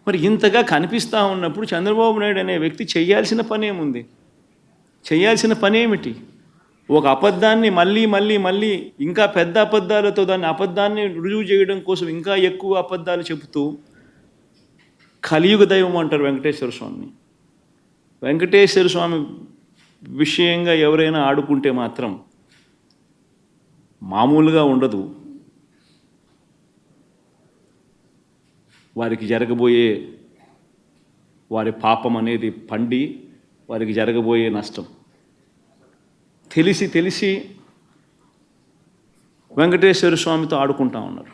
మరి ఇంతగా కనిపిస్తూ ఉన్నప్పుడు చంద్రబాబు నాయుడు అనే వ్యక్తి చేయాల్సిన పని ఏముంది? చేయాల్సిన పని ఏమిటి? ఒక అబద్ధాన్ని మళ్ళీ మళ్ళీ మళ్ళీ ఇంకా పెద్ద అబద్ధాలతో దాన్ని అబద్ధాన్ని రుజువు చేయడం కోసం ఇంకా ఎక్కువ అబద్ధాలు చెబుతూ కలియుగ దైవం అంటారు వెంకటేశ్వర స్వామిని. వెంకటేశ్వర స్వామి విషయంగా ఎవరైనా ఆడుకుంటే మాత్రం మామూలుగా ఉండదు. వారికి జరగబోయే వారి పాపం అనేది పండి వారికి జరగబోయే నష్టం తెలిసి తెలిసి వెంకటేశ్వర స్వామితో ఆడుకుంటా ఉన్నారు.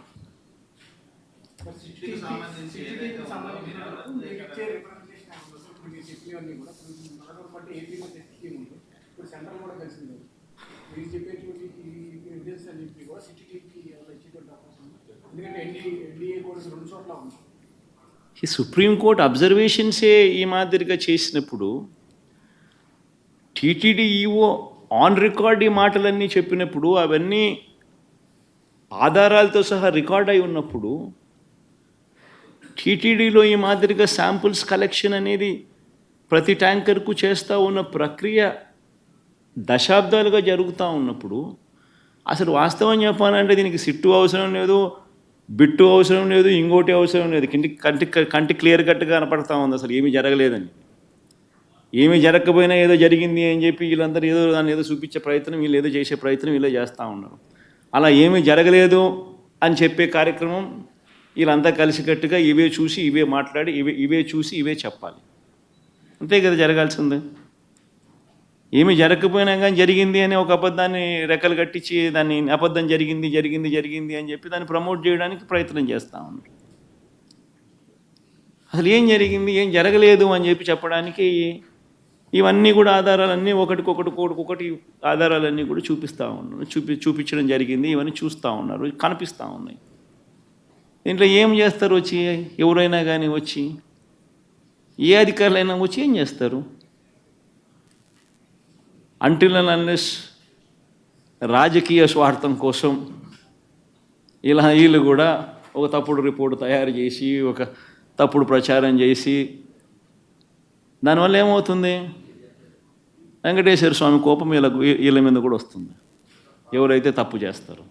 ఈ సుప్రీంకోర్టు అబ్జర్వేషన్సే ఈ మాదిరిగా చేసినప్పుడు టీటీడీ ఈఓ ఆన్ రికార్డ్ ఈ మాటలన్నీ చెప్పినప్పుడు అవన్నీ ఆధారాలతో సహా రికార్డ్ అయి ఉన్నప్పుడు టీటీడీలో ఈ మాదిరిగా శాంపుల్స్ కలెక్షన్ అనేది ప్రతి ట్యాంకర్కు చేస్తూ ఉన్న ప్రక్రియ దశాబ్దాలుగా జరుగుతూ ఉన్నప్పుడు అసలు వాస్తవం చెప్పాలంటే దీనికి సిట్టు అవసరం లేదు, బిట్టు అవసరం లేదు, ఇంకోటి అవసరం లేదు. కంటి క్లియర్ కట్గా కనపడతా ఉంది అసలు ఏమీ జరగలేదని. ఏమీ జరగకపోయినా ఏదో జరిగింది అని చెప్పి వీళ్ళందరూ ఏదో దాన్ని ఏదో చూపించే ప్రయత్నం, వీళ్ళు ఏదో చేసే ప్రయత్నం వీళ్ళే చేస్తూ ఉన్నారు. అలా ఏమీ జరగలేదు అని చెప్పే కార్యక్రమం వీళ్ళంతా కలిసికట్టుగా ఇవే చూసి ఇవే మాట్లాడి ఇవే చూసి ఇవే చెప్పాలి. అంతే కదా జరగాల్సిందే. ఏమీ జరగకపోయినా కానీ జరిగింది అని ఒక అబద్ధాన్ని రెక్కలు కట్టించి దాన్ని అబద్ధం జరిగింది జరిగింది జరిగింది అని చెప్పి దాన్ని ప్రమోట్ చేయడానికి ప్రయత్నం చేస్తూ ఉన్నారు. అసలు ఏం జరిగింది ఏం జరగలేదు అని చెప్పి చెప్పడానికి ఇవన్నీ కూడా ఆధారాలన్నీ ఒకటి ఆధారాలన్నీ కూడా చూపిస్తూ ఉన్నారు. చూపించడం జరిగింది. ఇవన్నీ చూస్తూ ఉన్నారు, కనిపిస్తూ ఉన్నాయి. దీంట్లో ఏం చేస్తారు? వచ్చి ఎవరైనా కానీ వచ్చి ఏ అధికారులైనా వచ్చి ఏం చేస్తారు? అంటిల్ అండ్ అన్లెస్ రాజకీయ స్వార్థం కోసం వీళ్ళు కూడా ఒక తప్పుడు రిపోర్టు తయారు చేసి ఒక తప్పుడు ప్రచారం చేసి దానివల్ల ఏమవుతుంది? వెంకటేశ్వర స్వామి కోపం వీళ్ళ మీద కూడా వస్తుంది ఎవరైతే తప్పు చేస్తారో.